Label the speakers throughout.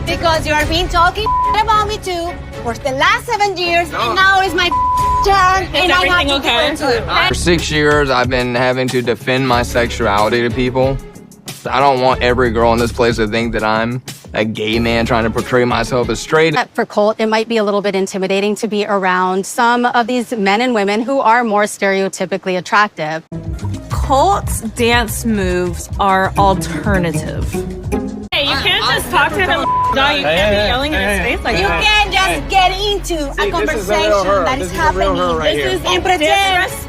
Speaker 1: Because you are being talking about me too for the last 7 years, and now it's my turn, and I have to do it too.
Speaker 2: For 6 years, I've been having to defend my sexuality to people. I don't want every girl in this place to think that I'm a gay man trying to portray myself as straight.
Speaker 3: For Colt, it might be a little bit intimidating to be around some of these men and women who are more stereotypically attractive.
Speaker 4: Colt's dance moves are alternative.
Speaker 5: Hey, you can't just talk to them. No, you can't be yelling in his face like
Speaker 1: You
Speaker 5: that.
Speaker 1: can't just get into a conversation that is happening and pretend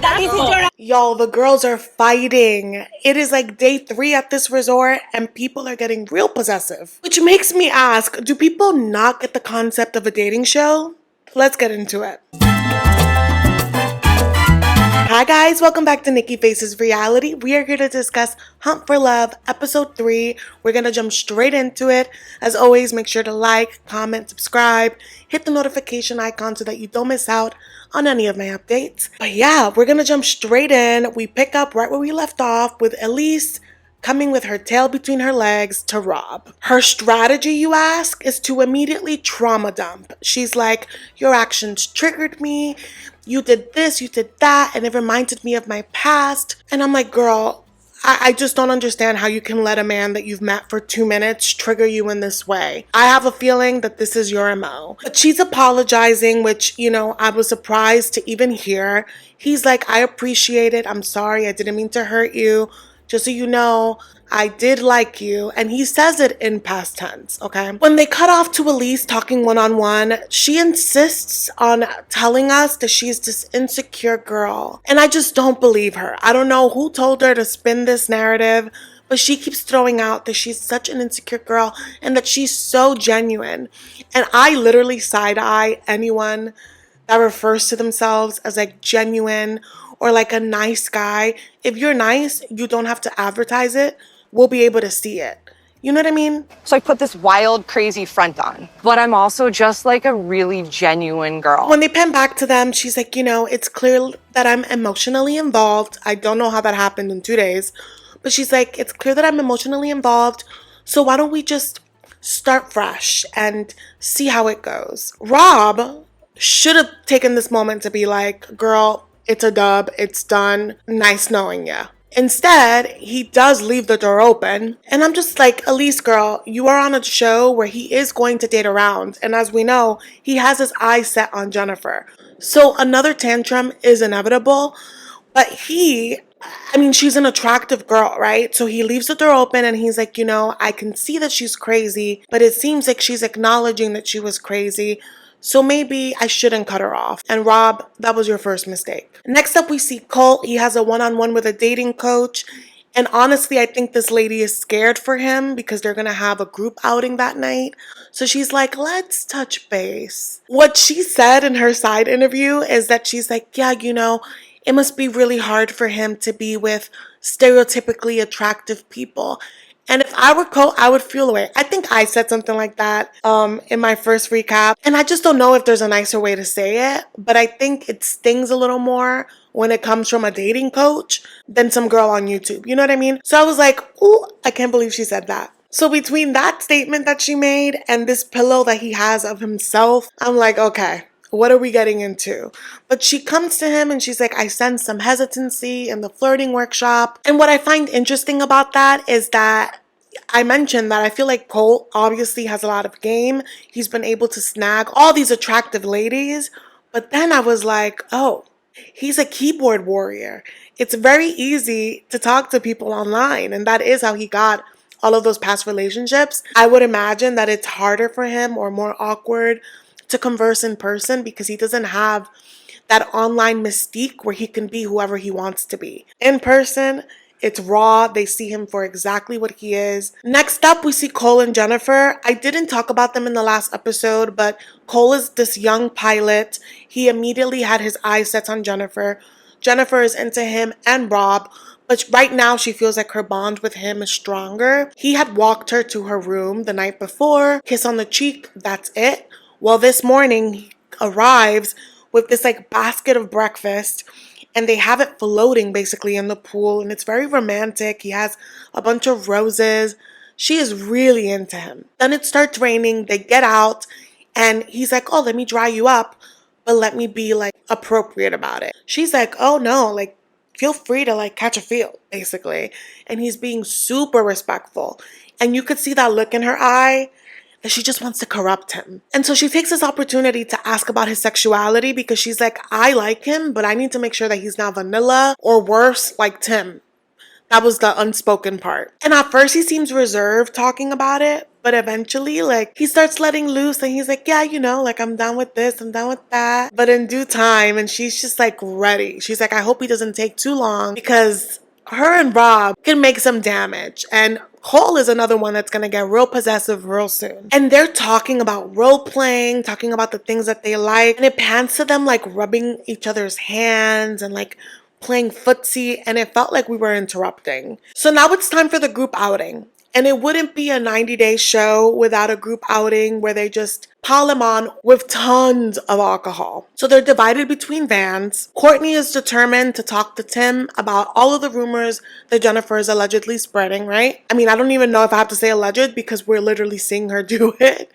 Speaker 1: that this is your...
Speaker 6: Y'all, the girls are fighting. It is like day 3 at this resort and people are getting real possessive. Which makes me ask, do people not get the concept of a dating show? Let's get into it. Hi guys, welcome back to Nikki Faces Reality. We are here to discuss Hunt for Love, episode 3. We're gonna jump straight into it. As always, make sure to like, comment, subscribe, hit the notification icon so that you don't miss out on any of my updates. But yeah, we're gonna jump straight in. We pick up right where we left off with Elise coming with her tail between her legs to Rob. Her strategy, you ask, is to immediately trauma dump. She's like, your actions triggered me. You did this, you did that, and it reminded me of my past. And I'm like, girl, I just don't understand how you can let a man that you've met for 2 minutes trigger you in this way. I have a feeling that this is your MO. But she's apologizing, which, you know, I was surprised to even hear. He's like, I appreciate it. I'm sorry. I didn't mean to hurt you. Just so you know, I did like you. And he says it in past tense, okay? When they cut off to Elise talking one-on-one, she insists on telling us that she's this insecure girl. And I just don't believe her. I don't know who told her to spin this narrative, but she keeps throwing out that she's such an insecure girl and that she's so genuine. And I literally side-eye anyone that refers to themselves as like genuine or like a nice guy. If you're nice, you don't have to advertise it. We'll be able to see it. You know what I mean?
Speaker 7: So I put this wild, crazy front on, but I'm also just like a really genuine girl.
Speaker 6: When they pan back to them, she's like, you know, it's clear that I'm emotionally involved. I don't know how that happened in 2 days, but she's like, it's clear that I'm emotionally involved. So why don't we just start fresh and see how it goes? Rob should have taken this moment to be like, girl, it's a dub, it's done, nice knowing ya. Instead, he does leave the door open, and I'm just like, Elise girl, you are on a show where he is going to date around, and as we know, he has his eyes set on Jennifer. So another tantrum is inevitable, but she's an attractive girl, right? So he leaves the door open and he's like, you know, I can see that she's crazy, but it seems like she's acknowledging that she was crazy. So maybe I shouldn't cut her off. And Rob, that was your first mistake. Next up, we see Colt. He has a one-on-one with a dating coach. And honestly, I think this lady is scared for him because they're going to have a group outing that night. So she's like, let's touch base. What she said in her side interview is that she's like, yeah, you know, it must be really hard for him to be with stereotypically attractive people. And if I were Colt, I would feel away. I think I said something like that in my first recap. And I just don't know if there's a nicer way to say it. But I think it stings a little more when it comes from a dating coach than some girl on YouTube. You know what I mean? So I was like, ooh, I can't believe she said that. So between that statement that she made and this pillow that he has of himself, I'm like, okay, what are we getting into? But she comes to him and she's like, I sense some hesitancy in the flirting workshop. And what I find interesting about that is that I mentioned that I feel like Colt obviously has a lot of game. He's been able to snag all these attractive ladies. But then I was like, oh, he's a keyboard warrior. It's very easy to talk to people online. And that is how he got all of those past relationships. I would imagine that it's harder for him or more awkward to converse in person because he doesn't have that online mystique where he can be whoever he wants to be. In person, it's raw. They see him for exactly what he is. Next up, we see Cole and Jennifer. I didn't talk about them in the last episode, but Cole is this young pilot. He immediately had his eyes set on Jennifer. Jennifer is into him and Rob, but right now she feels like her bond with him is stronger. He had walked her to her room the night before, kiss on the cheek, that's it. Well, this morning he arrives with this like basket of breakfast and they have it floating basically in the pool and it's very romantic. He has a bunch of roses. She is really into him. Then it starts raining. They get out and he's like, oh, let me dry you up, but let me be like appropriate about it. She's like, oh no, like feel free to like catch a feel, basically. And he's being super respectful. And you could see that look in her eye that she just wants to corrupt him. And so she takes this opportunity to ask about his sexuality because she's like, I like him, but I need to make sure that he's not vanilla or worse like Tim. That was the unspoken part. And at first he seems reserved talking about it, but eventually like he starts letting loose and he's like, yeah, you know, like I'm down with this, I'm down with that. But in due time, and she's just like ready. She's like, I hope he doesn't take too long because her and Rob can make some damage. And Cole is another one that's gonna get real possessive real soon. And they're talking about role playing, talking about the things that they like. And it pans to them like rubbing each other's hands and like playing footsie, and it felt like we were interrupting. So now it's time for the group outing. And it wouldn't be a 90-day show without a group outing where they just pile them on with tons of alcohol. So they're divided between vans. Cortney is determined to talk to Tim about all of the rumors that Jennifer is allegedly spreading, right? I mean, I don't even know if I have to say alleged because we're literally seeing her do it.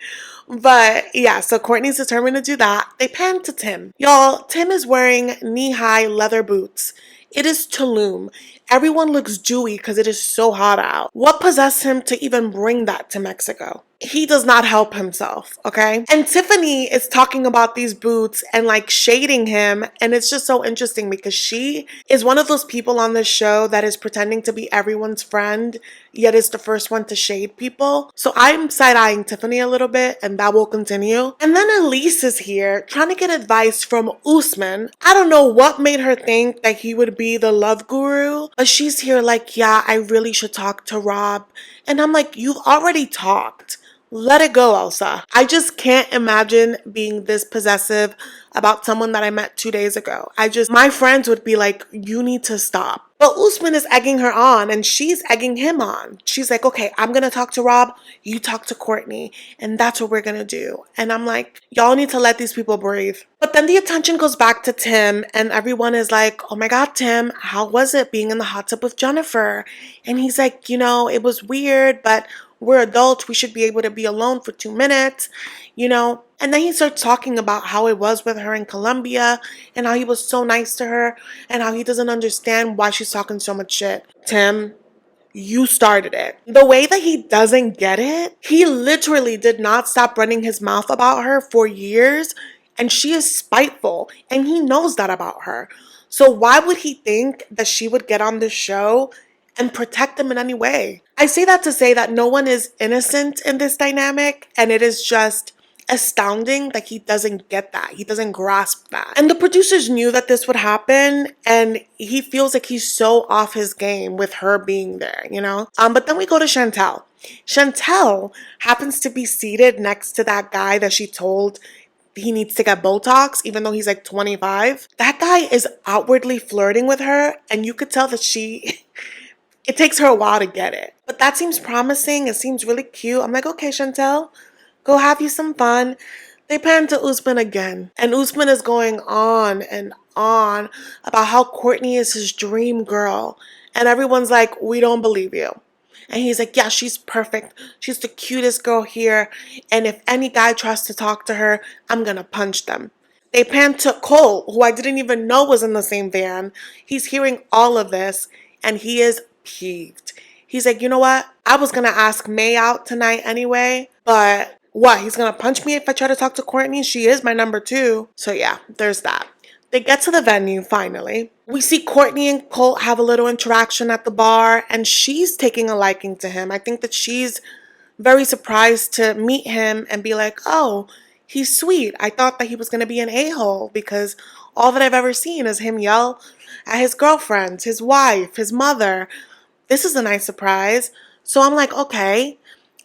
Speaker 6: But yeah, so Cortney's determined to do that. They pan to Tim. Y'all, Tim is wearing knee-high leather boots. It is Tulum. Everyone looks dewy because it is so hot out. What possessed him to even bring that to Mexico? He does not help himself, okay? And Tiffany is talking about these boots and like shading him. And it's just so interesting because she is one of those people on this show that is pretending to be everyone's friend, yet is the first one to shade people. So I'm side-eyeing Tiffany a little bit and that will continue. And then Elise is here trying to get advice from Usman. I don't know what made her think that he would be the love guru, but she's here like, yeah, I really should talk to Rob. And I'm like, you've already talked. Let it go, Elsa. I just can't imagine being this possessive about someone that I met 2 days ago. My friends would be like, you need to stop. But Usman is egging her on and she's egging him on. She's like, okay, I'm going to talk to Rob. You talk to Cortney. And that's what we're going to do. And I'm like, y'all need to let these people breathe. But then the attention goes back to Tim and everyone is like, oh my God, Tim, how was it being in the hot tub with Jennifer? And he's like, you know, it was weird, but we're adults. We should be able to be alone for 2 minutes, you know. And then he starts talking about how it was with her in Colombia and how he was so nice to her and how he doesn't understand why she's talking so much shit. Tim, you started it. The way that he doesn't get it, he literally did not stop running his mouth about her for years and she is spiteful and he knows that about her. So why would he think that she would get on this show and protect him in any way? I say that to say that no one is innocent in this dynamic and it is just astounding that he doesn't get that. He doesn't grasp that. And the producers knew that this would happen and he feels like he's so off his game with her being there, you know? But then we go to Chantel. Chantel happens to be seated next to that guy that she told he needs to get Botox, even though he's like 25. That guy is outwardly flirting with her and you could tell that it takes her a while to get it. But that seems promising. It seems really cute. I'm like, okay, Chantel, go have you some fun. They pan to Usman again. And Usman is going on and on about how Cortney is his dream girl. And everyone's like, we don't believe you. And he's like, yeah, she's perfect. She's the cutest girl here. And if any guy tries to talk to her, I'm going to punch them. They pan to Colt, who I didn't even know was in the same van. He's hearing all of this and he is peeved. He's like, you know what? I was gonna ask Mei out tonight anyway, but what? He's gonna punch me if I try to talk to Cortney? She is my number 2. So yeah, there's that. They get to the venue finally. We see Cortney and Colt have a little interaction at the bar and she's taking a liking to him. I think that she's very surprised to meet him and be like, oh, he's sweet. I thought that he was gonna be an a-hole because all that I've ever seen is him yell at his girlfriends, his wife, his mother. This is a nice surprise. So I'm like, okay,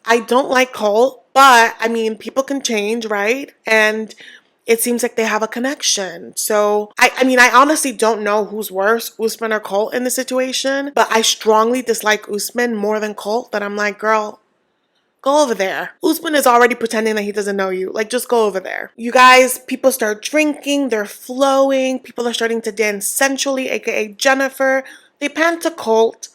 Speaker 6: I don't like Colt, but I mean, people can change, right? And it seems like they have a connection. So I mean, I honestly don't know who's worse, Usman or Colt in the situation, but I strongly dislike Usman more than Colt. That I'm like, girl, go over there. Usman is already pretending that he doesn't know you. Like, just go over there. You guys, people start drinking. They're flowing. People are starting to dance sensually, aka Jennifer. They pan to Colt.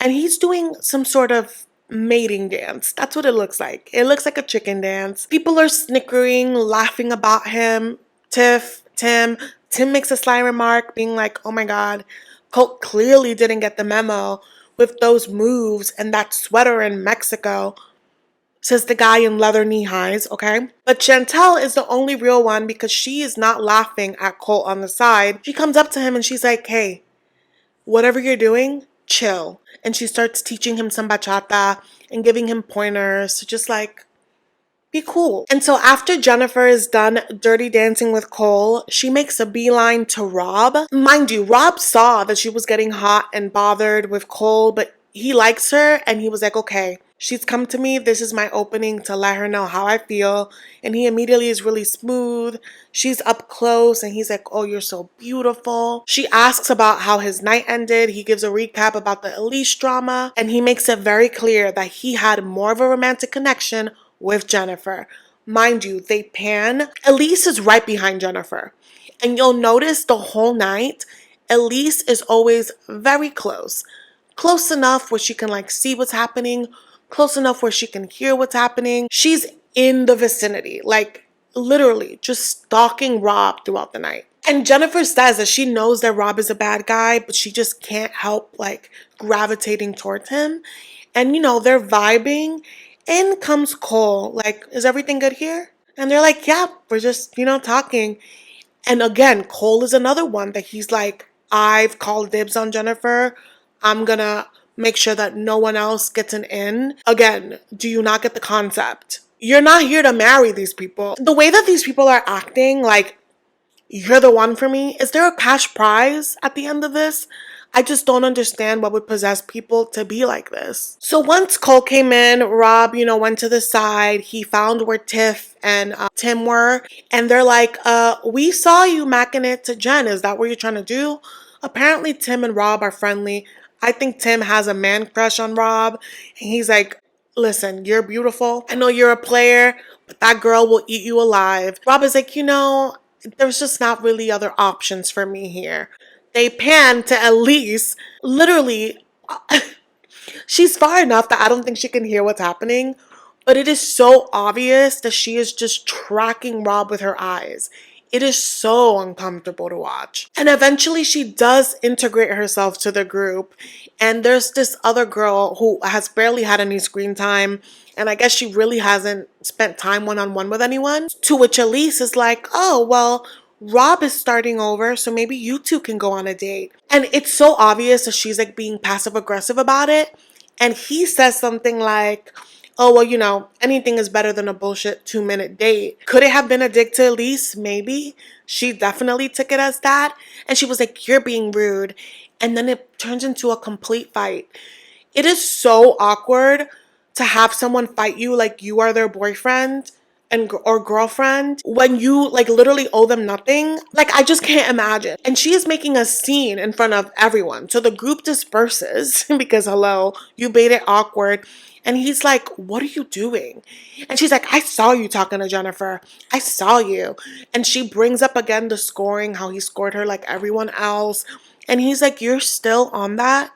Speaker 6: And he's doing some sort of mating dance. That's what it looks like. It looks like a chicken dance. People are snickering, laughing about him. Tiff, Tim makes a sly remark being like, oh my God, Colt clearly didn't get the memo with those moves and that sweater in Mexico. Says the guy in leather knee-highs, okay? But Chantel is the only real one because she is not laughing at Colt on the side. She comes up to him and she's like, hey, whatever you're doing, chill. And she starts teaching him some bachata and giving him pointers to just like be cool. And so after Jennifer is done dirty dancing with Cole, she makes a beeline to Rob. Mind you, Rob saw that she was getting hot and bothered with Cole, but he likes her and he was like, okay, she's come to me. This is my opening to let her know how I feel. And he immediately is really smooth. She's up close and he's like, oh, you're so beautiful. She asks about how his night ended. He gives a recap about the Elise drama. And he makes it very clear that he had more of a romantic connection with Jennifer. Mind you, they pan. Elise is right behind Jennifer. And you'll notice the whole night, Elise is always very close. Close enough where she can like see what's happening. Close enough where she can hear what's happening. She's in the vicinity, like literally just stalking Rob throughout the night. And Jennifer says that she knows that Rob is a bad guy, but she just can't help like gravitating towards him. And you know, they're vibing. In comes Cole, like, is everything good here? And they're like, yeah, we're just, you know, talking. And again, Cole is another one that he's like, I've called dibs on Jennifer. I'm gonna make sure that no one else gets an in. Again, do you not get the concept? You're not here to marry these people. The way that these people are acting, like, you're the one for me. Is there a cash prize at the end of this? I just don't understand what would possess people to be like this. So once Cole came in, Rob, you know, went to the side. He found where Tiff and Tim were. And they're like, we saw you macking it to Jen. Is that what you're trying to do? Apparently Tim and Rob are friendly. I think Tim has a man crush on Rob. And he's like, listen, you're beautiful. I know you're a player, but that girl will eat you alive. Rob is like, you know, there's just not really other options for me here. They pan to Elise. Literally, she's far enough that I don't think she can hear what's happening. But it is so obvious that she is just tracking Rob with her eyes. It is so uncomfortable to watch. And eventually she does integrate herself to the group. And there's this other girl who has barely had any screen time. And I guess she really hasn't spent time one-on-one with anyone. To which Elise is like, oh, well, Rob is starting over, so maybe you two can go on a date. And it's so obvious that she's like being passive aggressive about it. And he says something like, oh, well, you know, anything is better than a bullshit 2-minute date. Could it have been a dig to Elise? Maybe. She definitely took it as that. And she was like, you're being rude. And then it turns into a complete fight. It is so awkward to have someone fight you like you are their boyfriend or girlfriend when you like literally owe them nothing. Like, I just can't imagine. And she is making a scene in front of everyone. So the group disperses because hello, you made it awkward. And he's like, what are you doing? And she's like, I saw you talking to Jennifer. I saw you. And she brings up again the scoring, how he scored her like everyone else. And he's like, you're still on that?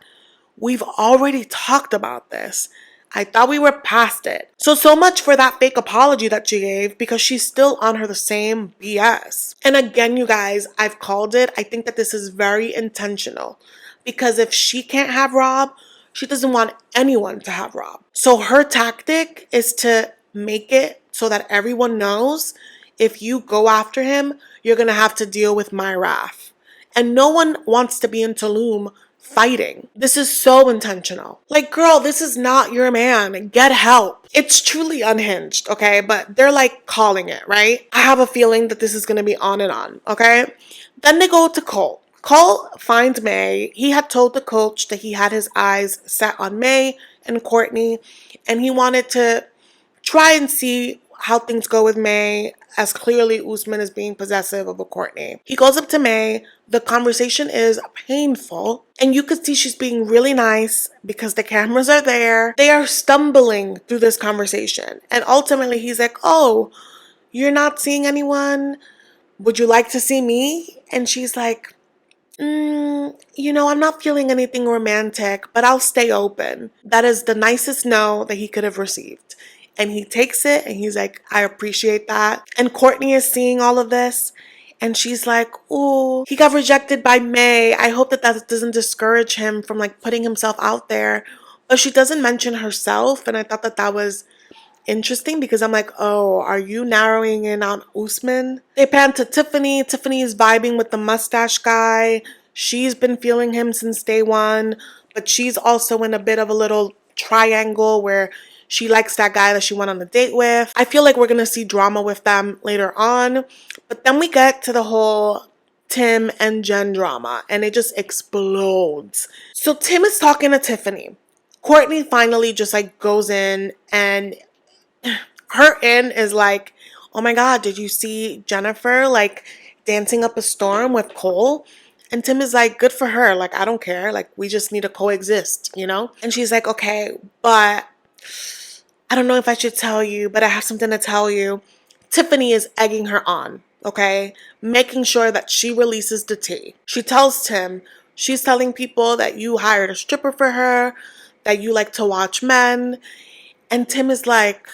Speaker 6: We've already talked about this. I thought we were past it. So much for that fake apology that she gave because she's still on her the same BS. And again, you guys, I've called it. I think that this is very intentional because if she can't have Rob, she doesn't want anyone to have Rob. So her tactic is to make it so that everyone knows if you go after him, you're going to have to deal with my wrath. And no one wants to be in Tulum fighting. This is so intentional. Like, girl, this is not your man. Get help. It's truly unhinged, okay? But they're like calling it, right? I have a feeling that this is going to be on and on, okay? Then they go to Colt. Colt finds Mei. He had told the coach that he had his eyes set on Mei and Cortney, and he wanted to try and see how things go with Mei, as clearly Usman is being possessive of a Cortney. He goes up to Mei. The conversation is painful, and you could see she's being really nice because the cameras are there. They are stumbling through this conversation, and ultimately he's like, oh, you're not seeing anyone? Would you like to see me? And she's like, You know, I'm not feeling anything romantic, but I'll stay open. That is the nicest no that he could have received. And he takes it and he's like, I appreciate that. And Cortney is seeing all of this and she's like, oh, he got rejected by Mei. I hope that that doesn't discourage him from like putting himself out there. But she doesn't mention herself, and I thought that that was interesting because I'm like, oh, are you narrowing in on Usman? They pan to Tiffany. Tiffany is vibing with the mustache guy. She's been feeling him since day one, but she's also in a bit of a little triangle where she likes that guy that she went on a date with. I feel like we're gonna see drama with them later on, but then we get to the whole Tim and Jen drama and it just explodes. So Tim is talking to Tiffany. Cortney finally just like goes in, and her in is like, oh my God, did you see Jennifer like dancing up a storm with Cole? And Tim is like, good for her. Like, I don't care. Like, we just need to coexist, you know? And she's like, okay, but I don't know if I should tell you, but I have something to tell you. Tiffany is egging her on, okay? Making sure that she releases the tea. She tells Tim, she's telling people that you hired a stripper for her, that you like to watch men. And Tim is like,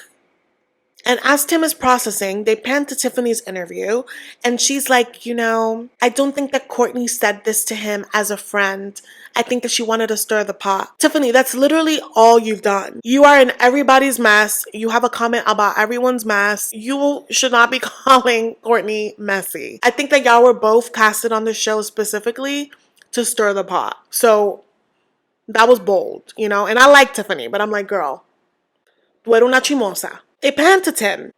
Speaker 6: and as Tim is processing, they pan to Tiffany's interview, and she's like, you know, I don't think that Cortney said this to him as a friend. I think that she wanted to stir the pot. Tiffany, that's literally all you've done. You are in everybody's mess. You have a comment about everyone's mess. You should not be calling Cortney messy. I think that y'all were both casted on the show specifically to stir the pot. So that was bold, you know? And I like Tiffany, but I'm like, girl, tú eres una chimosa. They pan to Tim.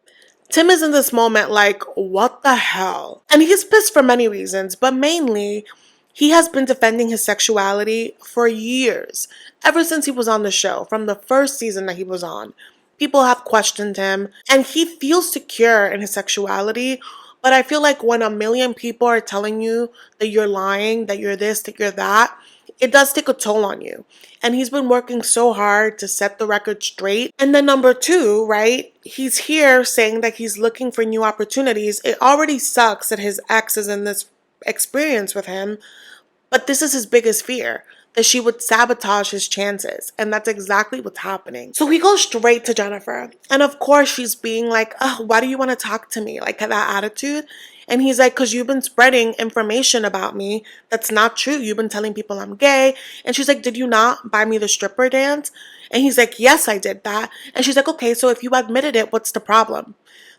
Speaker 6: Tim is in this moment like, what the hell? And he's pissed for many reasons, but mainly he has been defending his sexuality for years, ever since he was on the show, from the first season that he was on. People have questioned him, and he feels secure in his sexuality, but I feel like when a million people are telling you that you're lying, that you're this, that you're that, it does take a toll on you. And he's been working so hard to set the record straight. And then number two, right? He's here saying that he's looking for new opportunities. It already sucks that his ex is in this experience with him. But this is his biggest fear, that she would sabotage his chances. And that's exactly what's happening. So he goes straight to Jennifer. And of course, she's being like, oh, why do you want to talk to me? Like that attitude. And he's like, because you've been spreading information about me that's not true. You've been telling people I'm gay. And she's like, did you not buy me the stripper dance? And he's like, yes, I did that. And she's like, okay, so if you admitted it, what's the problem?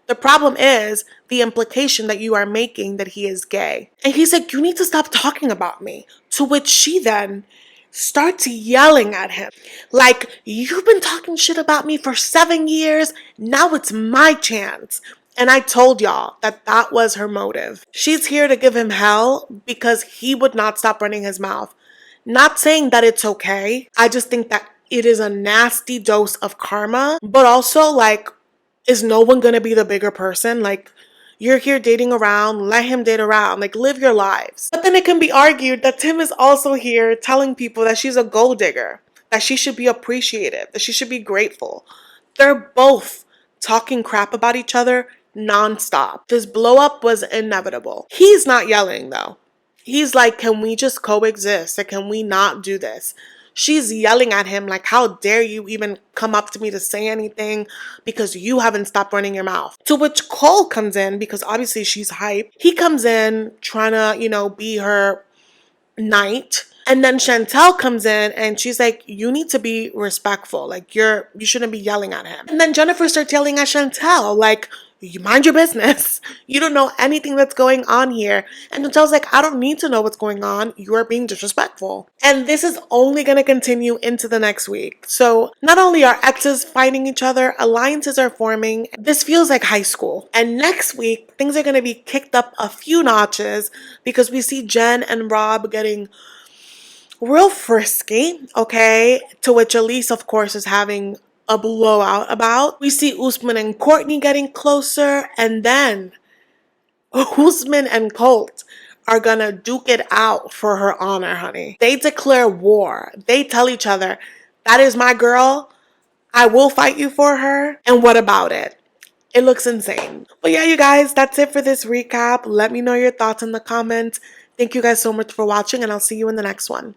Speaker 6: The problem is the implication that you are making that he is gay. And he's like, you need to stop talking about me. To which she then starts yelling at him. Like, you've been talking shit about me for 7 years. Now it's my chance. And I told y'all that that was her motive. She's here to give him hell because he would not stop running his mouth. Not saying that it's okay. I just think that it is a nasty dose of karma. But also, like, is no one gonna be the bigger person? Like, you're here dating around, let him date around, like, live your lives. But then it can be argued that Tim is also here telling people that she's a gold digger, that she should be appreciated, that she should be grateful. They're both talking crap about each other nonstop. This blow up was inevitable. He's not yelling though. He's like, can we just coexist? Or can we not do this? She's yelling at him like, how dare you even come up to me to say anything because you haven't stopped running your mouth. To which Cole comes in because obviously she's hype. He comes in trying to, you know, be her knight. And then Chantel comes in and she's like, you need to be respectful. Like, you shouldn't be yelling at him. And then Jennifer starts yelling at Chantel like, you mind your business. You don't know anything that's going on here. And Chantel's like, I don't need to know what's going on. You are being disrespectful. And this is only going to continue into the next week. So not only are exes fighting each other, alliances are forming. This feels like high school. And next week, things are going to be kicked up a few notches because we see Jen and Rob getting real frisky, okay? To which Elise, of course, is having a blowout about. We see Usman and Cortney getting closer, and then Usman and Colt are gonna duke it out for her honor, honey. They declare war. They tell each other, that is my girl. I will fight you for her. And what about it? It looks insane. But yeah, you guys, that's it for this recap. Let me know your thoughts in the comments. Thank you guys so much for watching, and I'll see you in the next one.